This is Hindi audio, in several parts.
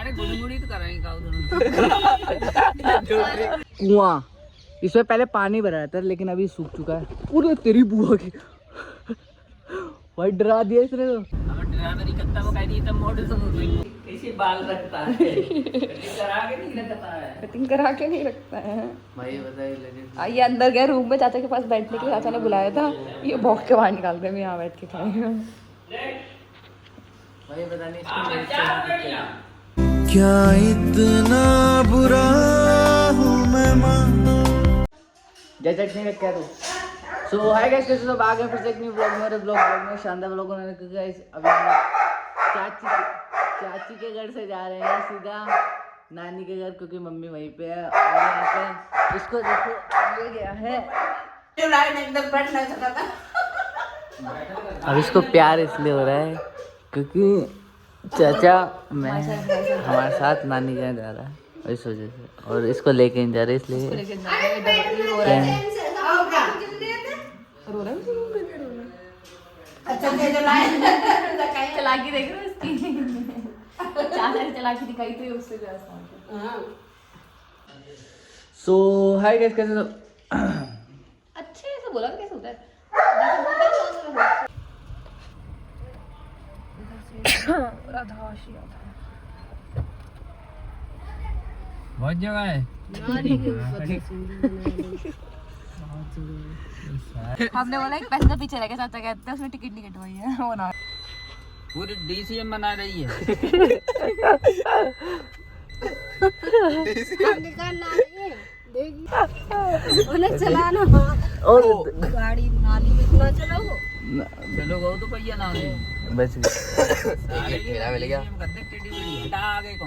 सारे गुड़ी तो कराएंगे कुआं, इसमें पहले पानी भरा था लेकिन अभी सूख चुका है। पूरे तेरी बुआ की भाई डरा दिया इसने तो। ड्राइवरी करता वो कह दी तब मोड़ से कैसे बाल रखता है कटिंग करा के नहीं रखता है भाई बताइए। आइए अंदर गए रूम में, चाचा के पास बैठने के लिए चाचा ने बुलाया था। ये भौंक के बाहर निकालते हैं, यहाँ बैठ के खाएंगे। भाई पता नहीं क्या इतना बुरा हूँ मैं माँ। जय चटनी रख क्या तू। सो हाय गाइस, कैसे सब आ गए फिर से एक न्यू ब्लॉग मेरे ब्लॉग में। शानदार ब्लॉग बनाने के गाइस अभी हम चाची के घर से जा रहे हैं सीधा नानी के घर, क्योंकि मम्मी वहीं पे है। और यहाँ पे इसको देखो ये गया है, अब इसको प्यार इसलिए हो रहा है क्योंकि चाचा मैं हमारे साथ नानी के यहाँ जा रहा है इस वजह से, और इसको लेके नहीं जा रहे इसलिए। चलाकी देख रहे हो इसकी। चाचा ने चलाकी दिखाई थी उससे ज्यादा। सो हाय गाइस, कैसे सब अच्छे से बोला कैसे होता है। बहुत जगह है। हमने बोला एक पैसेंजर पीछे रह गया, चाचा कहते हैं उसने टिकट नहीं कटवाई है। वो ना पूरी डीसीएम बना रही है। उन्हें चलाना और गाड़ी नाली में इतना चलाओ। चलो गो तो पहिया ना ले बच गया। मेरा मिल गया गद्दे टेढ़ी बड़ी हटा आगे को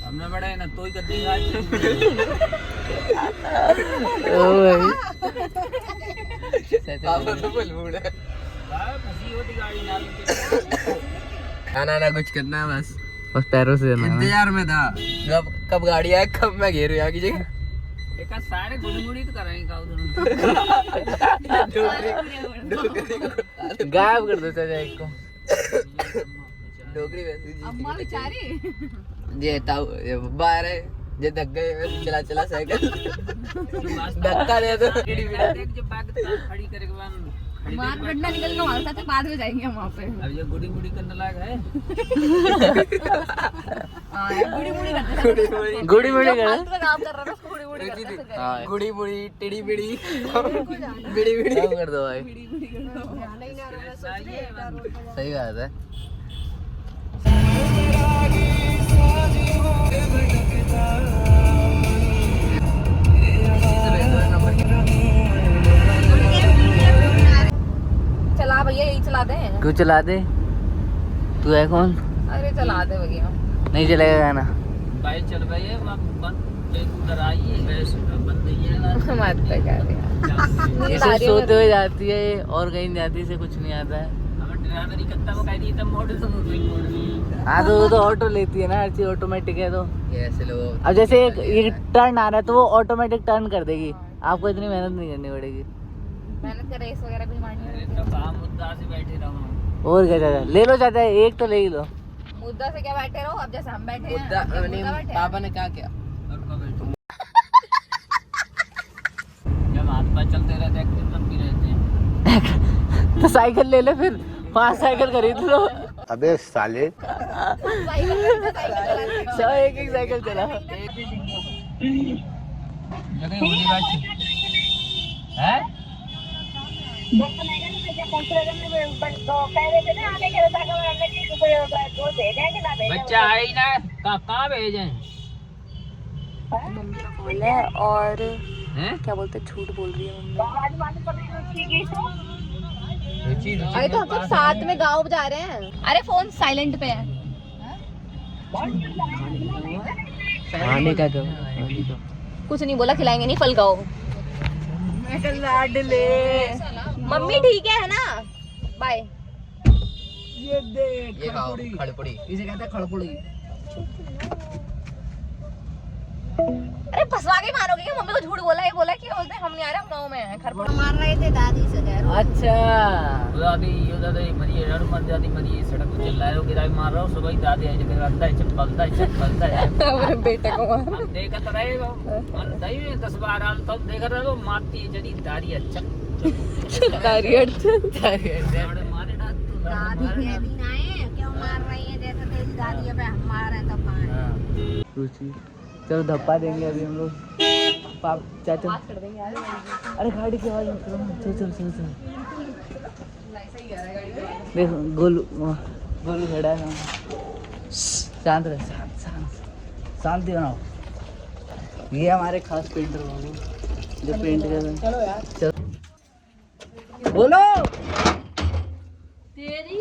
हमने बड़ा है ना तो ही गद्दी गाड़ी ओ भाई पापा तो बोल मूड है फंसी होती गाड़ी नाली के ना कुछ करना है बस पैरों से जाना है। इंतजार में था कब गाड़ी आए, कब मैं घेरू यहाँ की जगह। एक सारे गुड़ी तो कराएंगे गायब कर दो चाचा एक को। डोगरी वैसे अम्मा बेचारी ये ताऊ ये बाहर है ये धक गए चला साइकिल धक्का दे तो देख जब बैग खड़ी करे के बाद मार गड्ढा निकल के हमारे साथ बाद में जाएंगे हम वहाँ पे। अब ये गुड़ी करने लायक है। गुड़ी मुड़ी कर फालतू का काम कर रहा था उसको गुड़ी करते हैं। गुड़ी बुड़ी टेढ़ी बिड़ी बिड़ी बिड़ी सब कर दो भाई, सही बात है। चला भैया यही चला दे। क्यों चला दे, तू है कौन? अरे चला दे भैया। नहीं चलेगा गाना। बाइक चल रही है उधर आइए बंद है मत कर ये सब सोते हुए जाती है और कहीं नहीं जाती, से कुछ नहीं आता है। ड्राइवरी करता वो कह दी तब मोड़ से हाँ तो वो तो ऑटो लेती है ना, हर चीज ऑटोमेटिक है। तो ये ऐसे लोग अब जैसे ये टर्न आ रहा है तो वो ऑटोमेटिक टर्न कर देगी, आपको इतनी मेहनत नहीं करनी पड़ेगी। मेहनत कर रेस वगैरह भी मारनी है। तो काम मुद्दा से बैठे रहो और क्या चाचा, ले लो चाचा एक तो ले ही लो। मुद्दा से क्या बैठे रहो, अब जैसे हम बैठे हैं मुद्दा ये मुद्दा बैठे हैं। पापा ने क्या किया और कब बैठो जब हाथ पैर चलते रहते हैं तब भी रहते हैं। तो साइकिल ले ले फिर, 5 साइकिल खरीद लो। अबे साले सब एक साइकिल चला। जगह होली बात है बच्चा है ही ना, कहाँ भेजे बोले और हैं? क्या बोलते झूठ बोल रही है मम्मी। रुचि अरे तो हम सब साथ में गाँव जा रहे हैं। अरे फोन साइलेंट पे है। आने का तो कुछ नहीं बोला, खिलाएंगे नहीं, फल खाओ। मम्मी ठीक है ना, बाय। ये खाओ खड़पड़ी इसे कहते हैं खड़पुड़ी। अरे फंसवा के मारोगे क्या? मम्मी को झूठ बोला, ये बोला कि बोलते हम नहीं आ रहे, हम गाँव में हैं, घर पर। मार रहे थे दादी से कह रहे अच्छा दादी यो दादी मरी है मर दादी मरी है सड़क पे चिल्ला रहे हो गिराई मार रहा हो सुबह ही दादी आई जगह अंदा है चप्पलता है अपने बेटे को मार। हम देखत रहे हो मन दई में 10 बार आल तब देख रहे हो मारती जड़ी दादी अच्छा दारियट मारे ना तू दादी के दिन आए क्यों मार रही है? जैसे तेरी दादी पे हम मार रहे हैं तब मारे। रुचि चलो धप्पा देंगे अभी हम लोग। पाप चाचा अरे गाड़ी की आवाज मत करो, चल चल चल चल। देखो गोलू खड़ा है। शांत रहे, शांति बनाओ। ये हमारे खास पेंटर बाबू जो पेंट कर रहे हैं। चलो यार चलो बोलो तेरी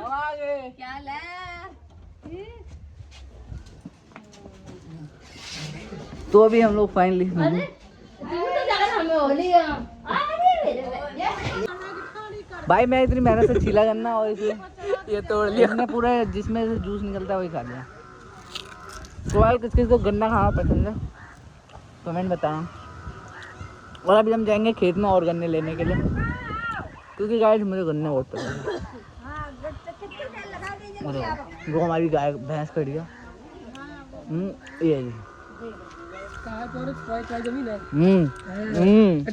आगे क्या ले? तो अभी हम लोग फाइनली भाई मैं इतनी मेहनत से छीला गन्ना और इसे ये तोड़ लिया। इसने पूरा जिसमें से जूस निकलता है वही खा लिया। तो भाई किस किस को गन्ना खाना पसंद है कमेंट बताना। और अभी हम जाएंगे खेत में और गन्ने लेने के लिए, क्योंकि गाइस मुझे गन्ने बहुत पसंद है। वो हमारी गाय भैंस खड़ी है। ये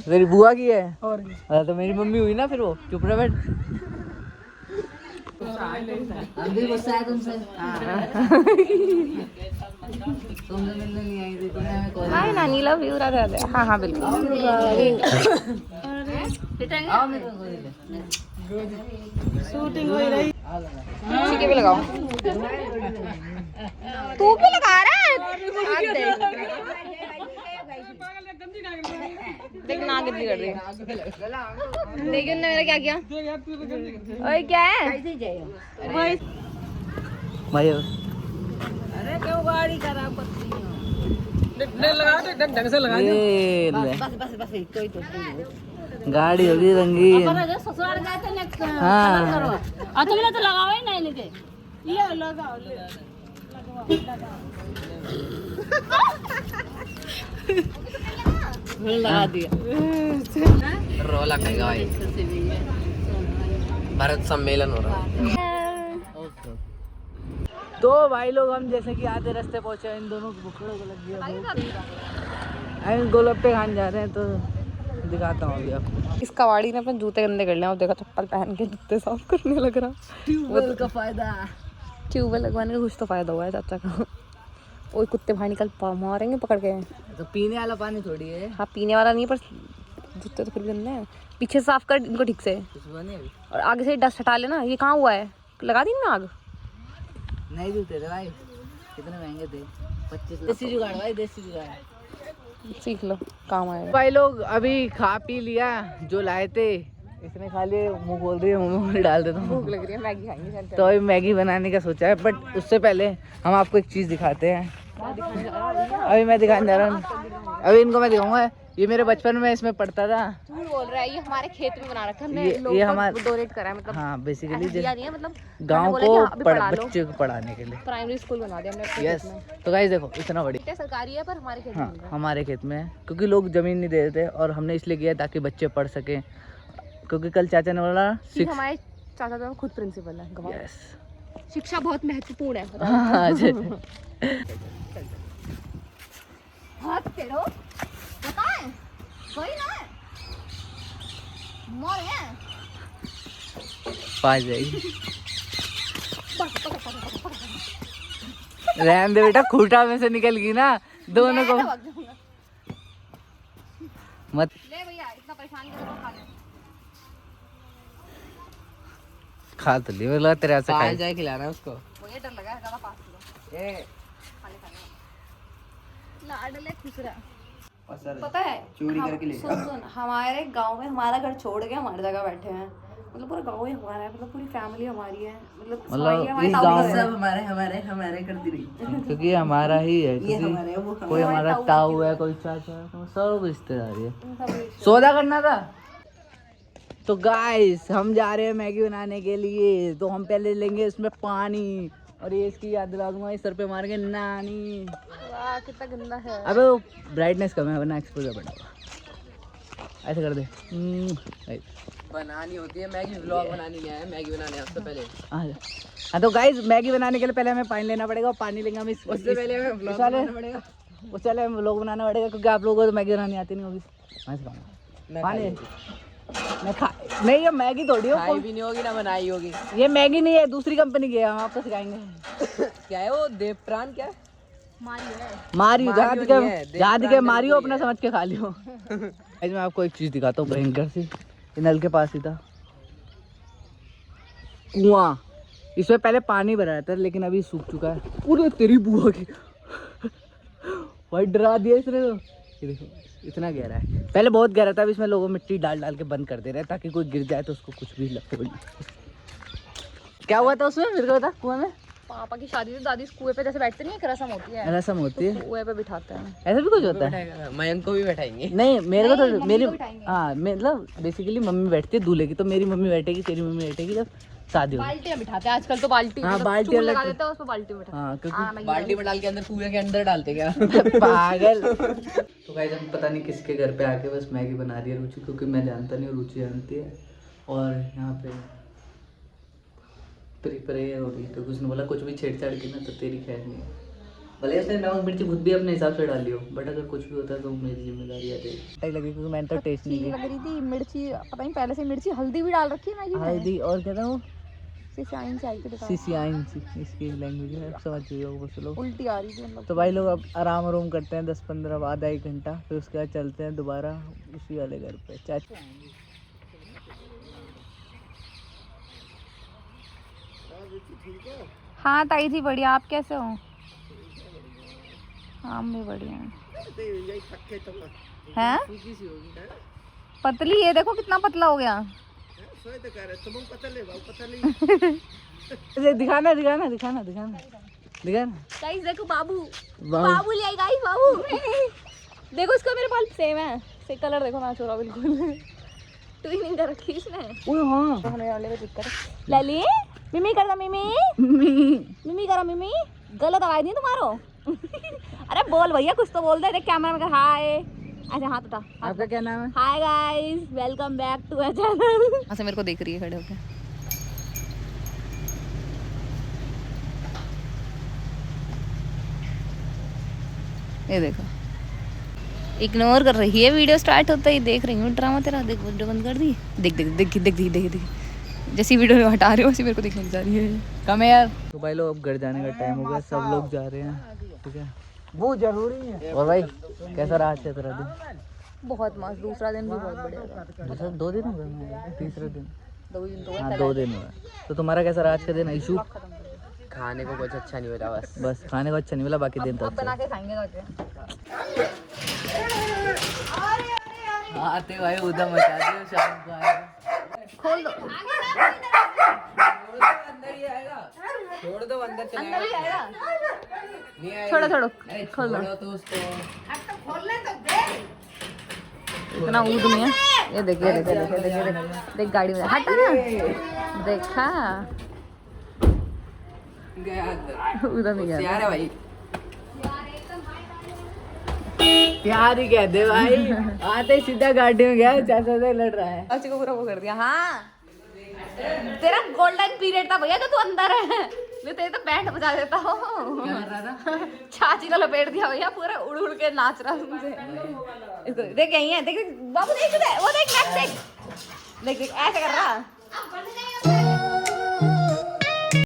मेरी बुआ की है। और तो मेरी मम्मी हुई ना, फिर वो चुप रह बैठ। अभी गुस्सा है तुमसे। तुमसे मिलने नहीं आई थी, तुमने हमें कॉल। हाय नानी लव यू राधे राधे। हाँ हाँ बिल्कुल। आओ मेरे को ले। शूटिंग हो रही। ठीक है भी लगाओ। तू भी लगा रहा है? देख ना कितनी कर रही है। देखिए उन्होंने मेरा क्या किया? ओए क्या है? भाई अरे क्यों गाड़ी खराब करती हो? ढंग से लगा ये ले। बस कोई तो गाड़ी होगी रंगीन। ससुराल गए थे नेक्स्ट हाँ तुमने तो लगाओ ही नहीं इनके। ये लगाओ लगा दिया। रोला खाएगा भाई। भारत सम्मेलन हो रहा है। तो भाई लोग हम जैसे कि आधे रास्ते पहुंचे, इन दोनों बुकड़ों को लग गया। हम गोलगप्पे खाने जा रहे हैं, तो दिखाता हूँ अभी आपको। इस कवाड़ी ने अपने जूते गंदे कर लिया और देखा चप्पल पहन के जूते साफ करने लग रहा। ट्यूबवेल का फायदा। ट्यूबवेल लगवाने का कुछ तो फायदा हुआ है चाचा का। वो कुत्ते बाहर निकल मारेंगे पकड़ के। तो पीने वाला पानी थोड़ी है। हाँ पीने वाला नहीं, पर जूते तो फिर गंदे हैं। पीछे साफ कर इनको ठीक से, कुछ हुआ नहीं अभी। और आगे से डस्ट हटा लेना। ये कहाँ हुआ है? लगा दी ना आग। नहीं जूते थे भाई, कितने महंगे थे। 25 देसी जुगाड़ भाई, देसी जुगाड़। सीख लो, काम आएगा। भाई लोग अभी खा पी लिया जो लाए थे। इसने खा लिए, मुंह खोल रही है, मुंह में डाल देता हूँ। भूख लग रही है, मैगी खाएंगे। तो अभी मैगी बनाने का सोचा है, बट उससे पहले हम आपको एक चीज़ दिखाते हैं। अभी मैं दिखाने जा रहा हूँ। अभी इनको मैं दिखाऊंगा। ये मेरे बचपन में इसमें पढ़ता था। तू बोल रहा है ये हमारे खेत में बना रखा है, हमने ये लोगों को हमारे डोनेट करा है, मतलब हाँ बेसिकली दिया नहीं है, मतलब गांव बोला कि अभी को पढ़ा लो। बच्चे को पढ़ाने के लिए। प्राइमरी स्कूल बना दिया हमने अपने यस। खेत में। तो गाइस देखो इतना बड़ी। ये सरकारी है पर हमारे खेत में हाँ बन रहा है। हमारे खेत में है, क्योंकि लोग जमीन नहीं दे देते, और हमने इसलिए किया ताकि बच्चे पढ़ सकें। क्योंकि कल चाचा ने बोला कि हमारे चाचा तो खुद प्रिंसिपल है गवाह। यस। शिक्षा बहुत महत्वपूर्ण है। हाँ हाथ तेरो पता है कोई ना मर है। पास जाएगी। रहने दे बेटा, खूंटा में से निकल गई ना दोनों को। मत ले भैया, इतना परेशान करो, खा ले। खा तो ली, लगा तेरे हाथ से खाए। जाए खिलाना उसको। मुझे डर लगा है, ज़्यादा पास करो। ये लाडले खुश रहा। पता है चोरी करके ले। सुन हमारे गांव में हमारा घर छोड़ के हमारी जगह बैठे हैं, मतलब पूरा गांव ही हमारा है, मतलब पूरी फैमिली हमारी है, मतलब इस गांव में सब हमारे करती रही। क्योंकि ये हमारा ही है। कोई हमारा ताऊ है, कोई चाचा है, सब रिश्तेदारी है। सौदा करना था। तो गाइस हम जा रहे हैं मैगी बनाने के लिए। तो हम पहले लेंगे इसमें पानी और ये इसकी याद दिला दूंगा, इस सर पे मार के नानी। वाह कितना गंदा है। अबे वो ब्राइटनेस कम है वरना एक्सपोजर बढ़ा हुआ। ऐसे कर दे। बनानी होती है मैगी, व्लॉग बनानी नहीं है, मैगी बनाने सबसे पहले। हाँ तो गाइस मैगी बनाने के लिए पहले हमें पानी लेना पड़ेगा और पानी लेंगे हम उससे पहले हमें व्लॉग बनाना पड़ेगा। उससे पहले हमें व्लॉग बनाना पड़ेगा क्योंकि आप लोगों को तो मैगी बनानी आती नहीं होगी। मैं सिखाऊंगा पानी। मैं खा नहीं, ये मैगी थोड़ी हो, खाई भी नहीं होगी ना बनाई होगी। ये मैगी नहीं है, दूसरी कंपनी की है, हम आपको सिखाएंगे। क्या है वो देवप्राण क्या है? मारियो जहाँ दिखे मारियो, अपना समझ के खा लियो। मैं आपको एक चीज दिखाता हूँ भयंकर सी। नल के पास ही था कुआं, इसमें पहले पानी भरा था लेकिन अभी सूख चुका है। पूरे तेरी बुआ की भाई डरा दिया इसने तो। ये देखो इतना गहरा है, पहले बहुत गहरा था, अभी इसमें लोगों मिट्टी डाल डाल के बंद कर दे रहे हैं ताकि कोई गिर जाए तो उसको कुछ भी लगे। क्या हुआ था उसमें, मेरे को बता। कुआं में पापा की शादी थी, दादी कुएं पे जैसे बैठते नहीं, एक रस्म होती है, रस्म होती है, कुएं पे बिठाते हैं। ऐसा भी कुछ होता है। मयंक को भी बैठाएंगे। नहीं मेरे को तो मेरी हाँ मतलब बेसिकली मम्मी बैठती है दूल्हे की, तो मेरी मम्मी बैठेगी, तेरी मम्मी बैठेगी जब शादी होगी। बाल्टी में बिठाते हैं आजकल तो, बाल्टी हाँ, मतलब बाल्टी चूल अलग- लगा देते हैं, उसमें बाल्टी में बिठाते हाँ क्योंकि बाल्टी में डाल के अंदर कुएं के अंदर डालते क्या? पागल। तो गाइस हम पता नहीं किसके घर पे आके बस मैगी बना रही है रुचि, क्योंकि मैं जानता नहीं, रुचि जानती है। और यहाँ पे प्रिपेयर हो रही है, तो उसने बोला कुछ भी छेड़छाड़ की ना तो तेरी खैर नहीं है। भले उसने नमक मिर्ची खुद भी अपने हिसाब से डाली हो, बट अगर कुछ भी होता है तो मेरी जिम्मेदारी आ जाएगी। लगी क्योंकि मैंने तो टेस्ट नहीं लग रही थी मिर्ची, पता नहीं पहले से मिर्ची हल्दी भी डाल रखी है मैगी में। हल्दी और क्या था वो सिसाइन से आई थी दिखा, सिसियाइन सी, इसकी लैंग्वेज है, समझ गए हो बस लोग। उल्टी आ रही थी मतलब। तो भाई लोग अब आराम आराम करते हैं 10-15 आधा 1 घंटा, फिर उसके बाद चलते हैं दोबारा उसी वाले घर पे। चाचा हाँ ताई जी बढ़िया, आप कैसे हो? हम भी बढ़िया हैं। पतली, ये देखो कितना पतला हो गया। दिखाना दिखाना दिखाना दिखाना दिखाना। गाइस देखो बाबू, बाबू ले आई गाइस, बाबू देखो इसका मेरे बाल सेम है, से कलर देखो ना छोरा बिल्कुल ट्विनिंग कर रखी इसने। ओए हाँ होने वाले में दिक्कत है। लली मिमी कर दो, मिमी मिमी करो, मिमी गलत आवाज नहीं तुम्हारो। अरे बोल भैया कुछ तो बोल दे, देख कैमरा में कर हाय, ऐसे हाथ उठा। आपका क्या नाम है? Hi guys, welcome back to our channel. ऐसे मेरे को देख रही है खड़े होके। ये देखो इग्नोर कर रही है, वीडियो स्टार्ट होता ही देख रही हूँ ड्रामा तेरा। देख वीडियो बंद कर दी, देख देख देख देख देख देख देख जैसी वीडियो हटा रहे हो वैसी मेरे को दिखने लग जा रही है। कम है यार। तो भाई लोग अब घर जाने का टाइम हो गया, सब लोग जा रहे हैं, ठीक है वो जरूरी है। और भाई कैसा रहा आज का तेरा दिन? बहुत मस्त, दूसरा दिन भी बहुत बढ़िया। दूसरा 2 दिन हो गए, तीसरा दिन 2 दिन तो हाँ 2 दिन हुआ। तो तुम्हारा कैसा रहा आज का दिन इशू? खाने को कुछ अच्छा नहीं मिला, बस खाने को अच्छा नहीं मिला, बाकी दिन तो अच्छा। बना के खाएंगे जाके। आते भाई उधर मचा दियो, शाम को आएगा। खोल दो, अंदर ही आएगा, छोड़ दो अंदर चला अंदर ही आएगा। नहीं आएगा। छोड़ो छोड़ो, खोल दो। छोड़ो तो उसको। इतना ऊद नहीं है। ये देखिए देखिए देखिए देखिए देख गाड़ी में हटा ना, देखा गया अंदर, उधर नहीं गया। यार है भाई, प्यार ही कह दे भाई। आते ही सीधा गाड़ी में गया, चाचा से लड़ रहा है। चाची को पूरा वो कर दिया। हाँ तेरा गोल्डन पीरियड था भैया, जो तू अंदर है, मैं तेरे तो बैंड बजा देता हूँ। क्या कर रहा था? चाची को लपेट दिया भैया, पूरा उड़ उड़ के नाच रहा तुमसे। इसको देख यही है, देख बाबू देख वो देख नेक्स्ट देख देख देख ऐसे कर रहा।